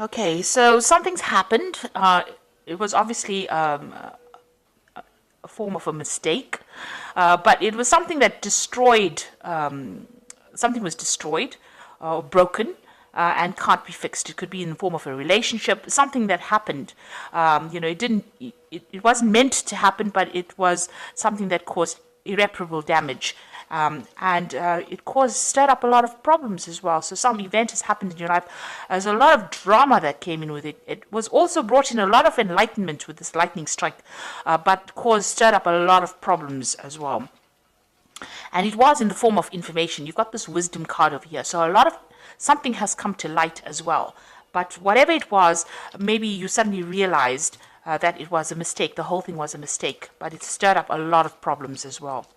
Okay, so something's happened. It was obviously a form of a mistake, but it was something that destroyed, something was destroyed or broken. And can't be fixed. It could be in the form of a relationship, something that happened. It didn't. It wasn't meant to happen, but it was something that caused irreparable damage. And it stirred up a lot of problems as well. So some event has happened in your life. There's a lot of drama that came in with it. It was also brought in a lot of enlightenment with this lightning strike, but stirred up a lot of problems as well. And it was in the form of information. You've got this wisdom card over here. So a lot of something has come to light as well. But whatever it was, maybe you suddenly realized that it was a mistake. The whole thing was a mistake, but it stirred up a lot of problems as well.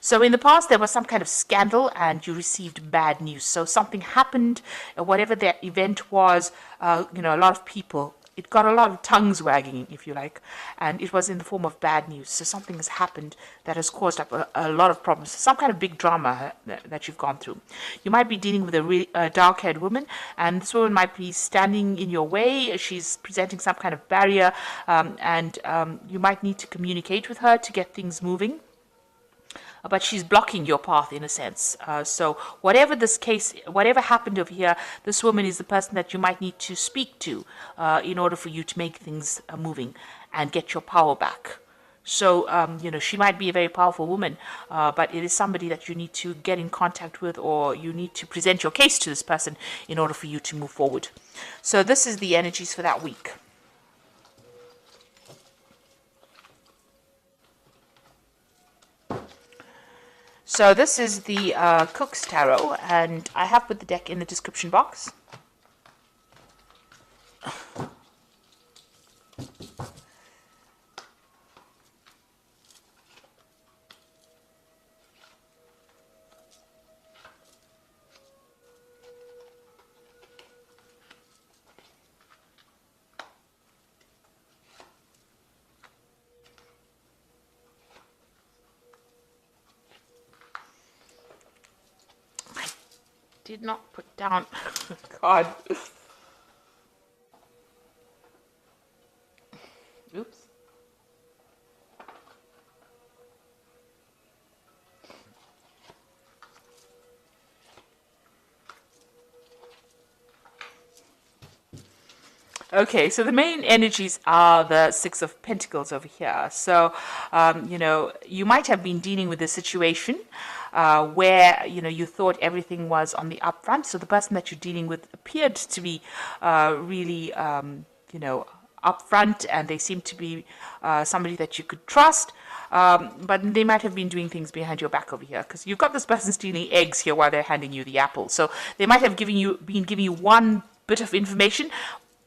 So in the past, there was some kind of scandal and you received bad news. So something happened, whatever that event was, a lot of people, it got a lot of tongues wagging, if you like, and it was in the form of bad news. So something has happened that has caused up a lot of problems, some kind of big drama that you've gone through. You might be dealing with a really dark-haired woman, and this woman might be standing in your way. She's presenting some kind of barrier, and you might need to communicate with her to get things moving. But she's blocking your path in a sense. So whatever this case, whatever happened over here, this woman is the person that you might need to speak to in order for you to make things moving and get your power back. So, she might be a very powerful woman, but it is somebody that you need to get in contact with, or you need to present your case to this person in order for you to move forward. So this is the energies for that week. So this is the Cook's Tarot, and I have put the deck in the description box. Did not put down. God. Oops. Okay, so the main energies are the Six of Pentacles over here. So, you might have been dealing with a situation where, you thought everything was on the upfront. So the person that you're dealing with appeared to be really, upfront, and they seem to be somebody that you could trust. But they might have been doing things behind your back over here, because you've got this person stealing eggs here while they're handing you the apple. So they might have been giving you one bit of information,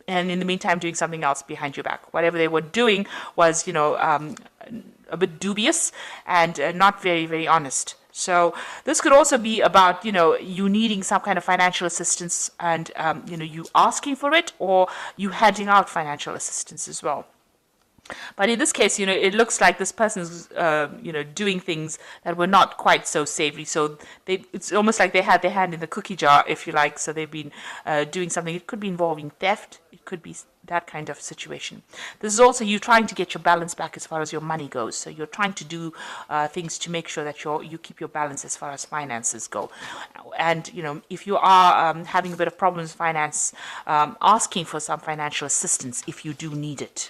and in the meantime doing something else behind your back. Whatever they were doing was, a bit dubious and not very, very honest. So this could also be about, you needing some kind of financial assistance and, you asking for it, or you handing out financial assistance as well. But in this case, it looks like this person's, doing things that were not quite so savory. So it's almost like they had their hand in the cookie jar, if you like. So they've been doing something. It could be involving theft. It could be that kind of situation. This is also you trying to get your balance back as far as your money goes. So you're trying to do things to make sure that you keep your balance as far as finances go. And, if you are having a bit of problems with finance, asking for some financial assistance if you do need it.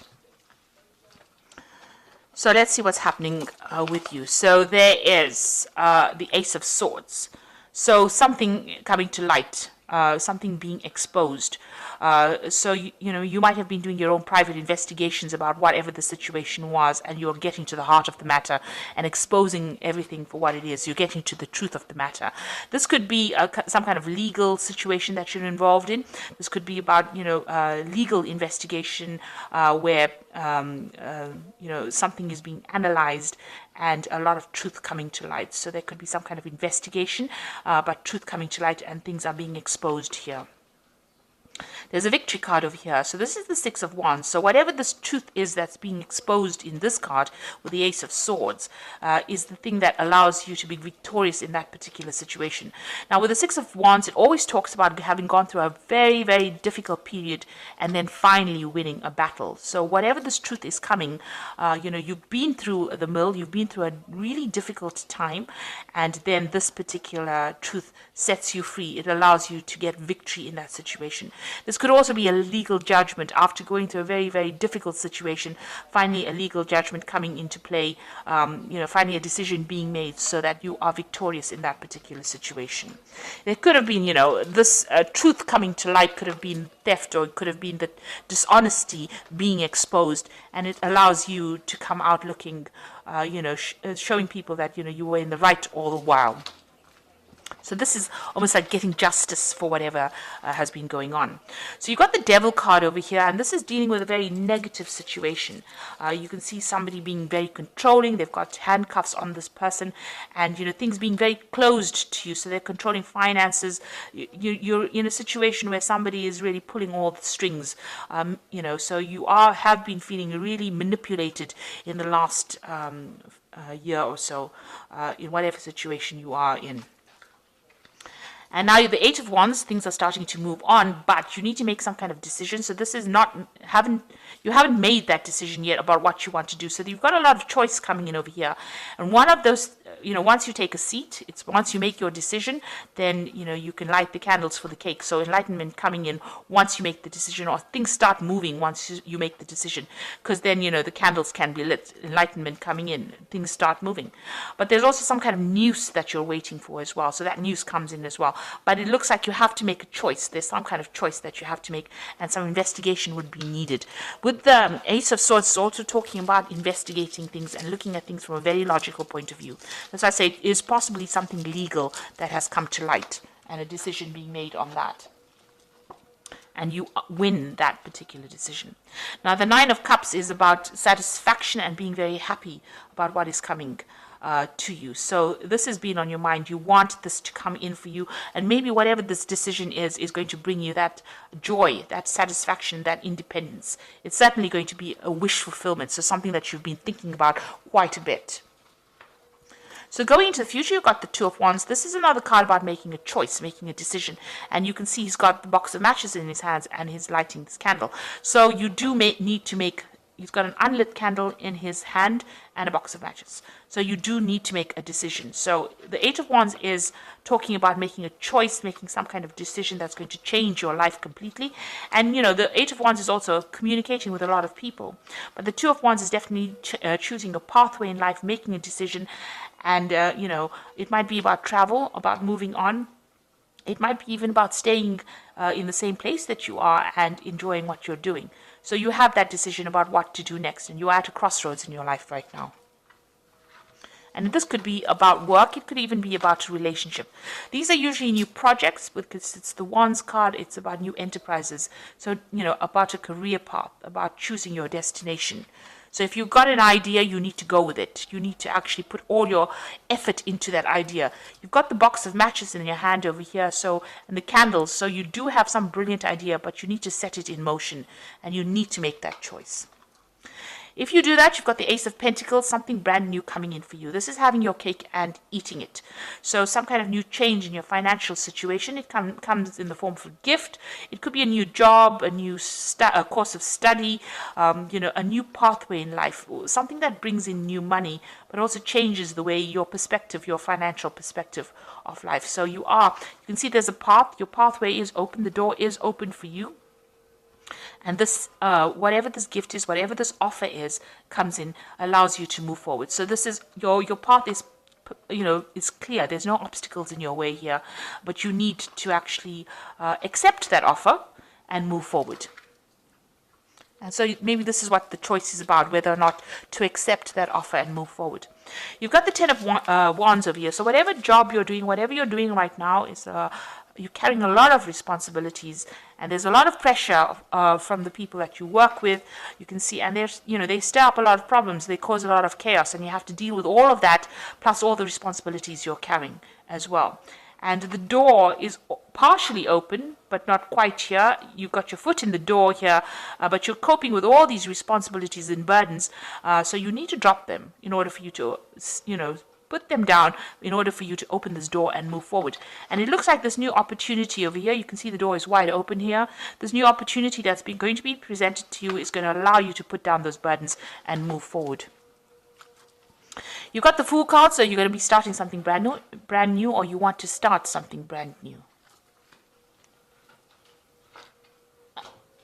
So let's see what's happening with you. So there is the Ace of Swords. So something coming to light, something being exposed. So, you might have been doing your own private investigations about whatever the situation was, and you're getting to the heart of the matter and exposing everything for what it is. You're getting to the truth of the matter. This could be some kind of legal situation that you're involved in. This could be about, legal investigation where, something is being analyzed and a lot of truth coming to light. So there could be some kind of investigation, but truth coming to light and things are being exposed here. There's a victory card over here. So this is the Six of Wands. So whatever this truth is that's being exposed in this card with the Ace of Swords is the thing that allows you to be victorious in that particular situation. Now with the Six of Wands, it always talks about having gone through a very, very difficult period and then finally winning a battle. So whatever this truth is coming, you've been through the mill, you've been through a really difficult time, and then this particular truth sets you free. It allows you to get victory in that situation. This could also be a legal judgment after going through a very, very difficult situation. Finally, a legal judgment coming into play, finally a decision being made so that you are victorious in that particular situation. It could have been, this truth coming to light could have been theft, or it could have been the dishonesty being exposed, and it allows you to come out looking, showing people that, you were in the right all the while. So this is almost like getting justice for whatever has been going on. So you've got the Devil card over here, and this is dealing with a very negative situation. You can see somebody being very controlling. They've got handcuffs on this person, and things being very closed to you. So they're controlling finances. You're in a situation where somebody is really pulling all the strings. So you have been feeling really manipulated in the last year or so, in whatever situation you are in. And now the Eight of Wands, things are starting to move on, but you need to make some kind of decision. So this is you haven't made that decision yet about what you want to do. So you've got a lot of choice coming in over here. And one of those, once you take a seat, once you make your decision, then, you can light the candles for the cake. So enlightenment coming in once you make the decision, or things start moving once you make the decision. Because then, the candles can be lit, enlightenment coming in, things start moving. But there's also some kind of news that you're waiting for as well. So that news comes in as well. But it looks like you have to make a choice. There's some kind of choice that you have to make, and some investigation would be needed. With the Ace of Swords, it's also talking about investigating things and looking at things from a very logical point of view. As I say, it is possibly something legal that has come to light, and a decision being made on that. And you win that particular decision. Now, the Nine of Cups is about satisfaction and being very happy about what is coming to you. So this has been on your mind. You want this to come in for you, and maybe whatever this decision is going to bring you that joy, that satisfaction, that independence. It's certainly going to be a wish fulfillment, so something that you've been thinking about quite a bit. So going into the future, you've got the Two of Wands. This is another card about making a choice, making a decision. And you can see he's got the box of matches in his hands and he's lighting this candle. So you do need to make, he's got an unlit candle in his hand and a box of matches. So you do need to make a decision. So the Eight of Wands is talking about making a choice, making some kind of decision that's going to change your life completely. And, the Eight of Wands is also communicating with a lot of people. But the Two of Wands is definitely choosing a pathway in life, making a decision. And, it might be about travel, about moving on. It might be even about staying in the same place that you are and enjoying what you're doing. So you have that decision about what to do next, and you're at a crossroads in your life right now. And this could be about work. It could even be about a relationship. These are usually new projects because it's the Wands card. It's about new enterprises. So, about a career path, about choosing your destination. So if you've got an idea, you need to go with it. You need to actually put all your effort into that idea. You've got the box of matches in your hand over here, and the candles. So you do have some brilliant idea, but you need to set it in motion, and you need to make that choice. If you do that, you've got the Ace of Pentacles, something brand new coming in for you. This is having your cake and eating it. So some kind of new change in your financial situation. It comes in the form of a gift. It could be a new job, a new a course of study, a new pathway in life, something that brings in new money, but also changes the way your perspective, your financial perspective of life. So you can see there's a path. Your pathway is open. The door is open for you. And this, whatever this gift is, whatever this offer is, comes in, allows you to move forward. So this is your path is, is clear. There's no obstacles in your way here, but you need to actually accept that offer and move forward. And so maybe this is what the choice is about, whether or not to accept that offer and move forward. You've got the Ten of Wands over here. So whatever job you're doing, whatever you're doing right now is you're carrying a lot of responsibilities, and there's a lot of pressure from the people that you work with. You can see, and they stir up a lot of problems. They cause a lot of chaos, and you have to deal with all of that, plus all the responsibilities you're carrying as well. And the door is partially open, but not quite here. You've got your foot in the door here, but you're coping with all these responsibilities and burdens. So you need to drop them in order for you to, put them down in order for you to open this door and move forward. And it looks like this new opportunity over here, you can see the door is wide open here. This new opportunity that's going to be presented to you is going to allow you to put down those burdens and move forward. You've got the Fool card, so you're going to be starting something brand new, or you want to start something brand new.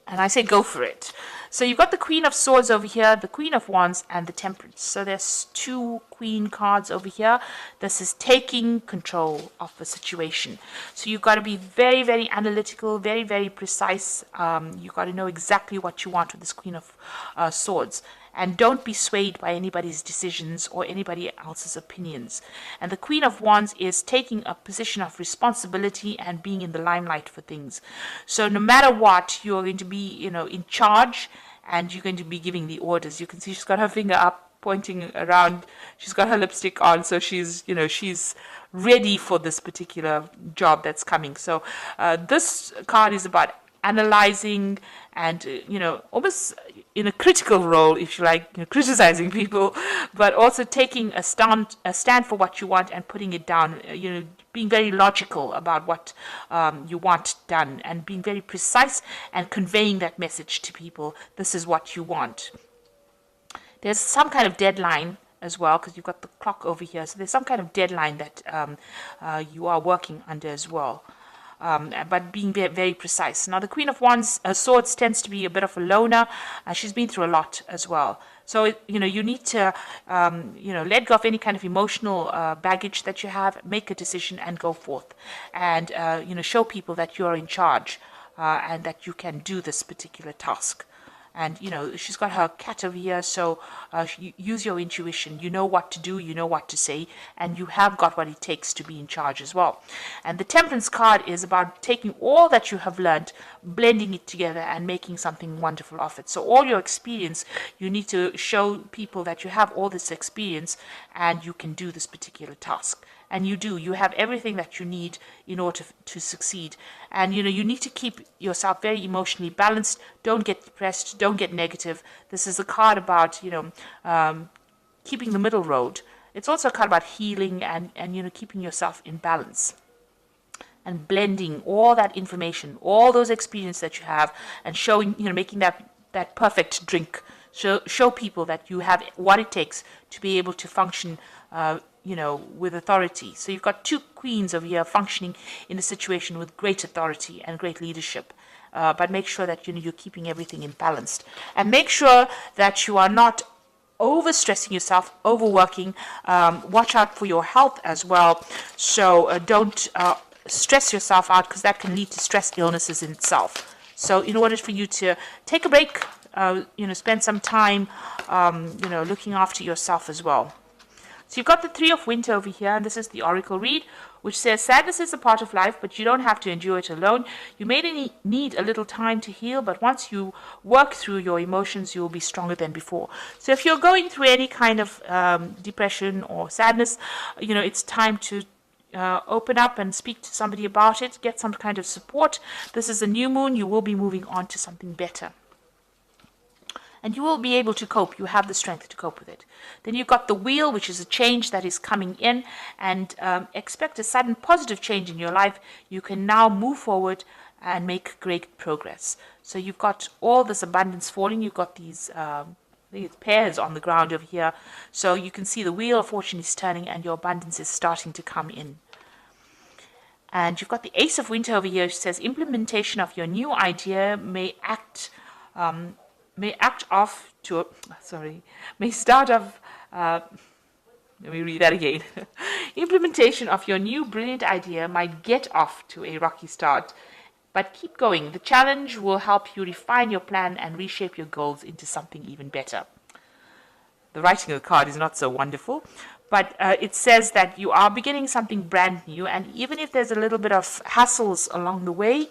And I say go for it. So you've got the Queen of Swords over here, the Queen of Wands, and the Temperance. So there's 2 Queen cards over here. This is taking control of the situation. So you've got to be very, very analytical, very, very precise. You've got to know exactly what you want with this Queen of Swords. And don't be swayed by anybody's decisions or anybody else's opinions. And the Queen of Wands is taking a position of responsibility and being in the limelight for things. So no matter what, you're going to be, in charge, and you're going to be giving the orders. You can see she's got her finger up, pointing around. She's got her lipstick on, so she's ready for this particular job that's coming. So this card is about analyzing and almost in a critical role, if you like, criticizing people, but also taking a stand for what you want and putting it down, being very logical about what you want done, and being very precise and conveying that message to people. This is what you want. There's some kind of deadline as well, because you've got the clock over here, so there's some kind of deadline that you are working under as well. But being very, very precise. Now, the Queen of Wands, Swords tends to be a bit of a loner. She's been through a lot as well. So, you need to, let go of any kind of emotional baggage that you have, make a decision and go forth. And, show people that you're in charge and that you can do this particular task. And, she's got her cat over here, so use your intuition. You know what to do, you know what to say, and you have got what it takes to be in charge as well. And the Temperance card is about taking all that you have learned, blending it together, and making something wonderful of it. So all your experience, you need to show people that you have all this experience, and you can do this particular task. And you do. You have everything that you need in order to succeed. And, you need to keep yourself very emotionally balanced. Don't get depressed. Don't get negative. This is a card about, keeping the middle road. It's also a card about healing and keeping yourself in balance. And blending all that information, all those experiences that you have, and showing, making that perfect drink. Show people that you have what it takes to be able to function with authority. So you've got 2 queens over here functioning in a situation with great authority and great leadership. But make sure that you're keeping everything in balanced. And make sure that you are not overstressing yourself, overworking. Watch out for your health as well. So don't stress yourself out, because that can lead to stress illnesses in itself. So in order for you to take a break, spend some time, looking after yourself as well. So you've got the 3 of Winter over here, and this is the Oracle read, which says, sadness is a part of life, but you don't have to endure it alone. You may need a little time to heal, but once you work through your emotions, you will be stronger than before. So if you're going through any kind of depression or sadness, it's time to open up and speak to somebody about it, get some kind of support. This is a new moon. You will be moving on to something better. And you will be able to cope. You have the strength to cope with it. Then you've got the Wheel, which is a change that is coming in, and expect a sudden positive change in your life. You can now move forward and make great progress. So you've got all this abundance falling. You've got these I think it's pears on the ground over here. So you can see the Wheel of Fortune is turning and your abundance is starting to come in. And you've got the Ace of Winter over here, which says implementation of your new idea may start off, let me read that again. Implementation of your new brilliant idea might get off to a rocky start, but keep going. The challenge will help you refine your plan and reshape your goals into something even better. The writing of the card is not so wonderful, but it says that you are beginning something brand new, and even if there's a little bit of hassles along the way,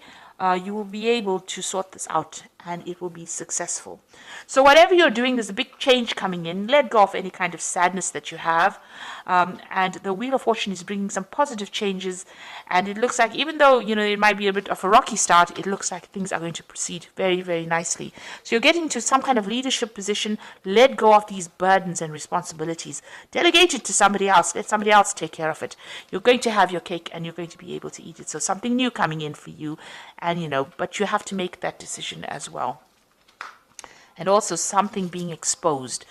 you will be able to sort this out and it will be successful. So whatever you're doing, there's a big change coming in. Let go of any kind of sadness that you have. And the Wheel of Fortune is bringing some positive changes. And it looks like, even though, it might be a bit of a rocky start, it looks like things are going to proceed very, very nicely. So you're getting to some kind of leadership position. Let go of these burdens and responsibilities. Delegate it to somebody else. Let somebody else take care of it. You're going to have your cake and you're going to be able to eat it. So something new coming in for you. And, but you have to make that decision as well. And also something being exposed,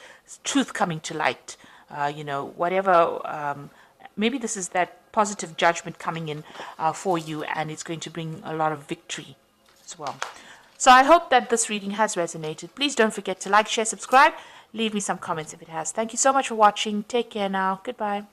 truth coming to light, whatever, maybe this is that positive judgment coming in for you, and it's going to bring a lot of victory as well. So I hope that this reading has resonated. Please don't forget to like, share, subscribe. Leave me some comments if it has. Thank you so much for watching. Take care now. Goodbye.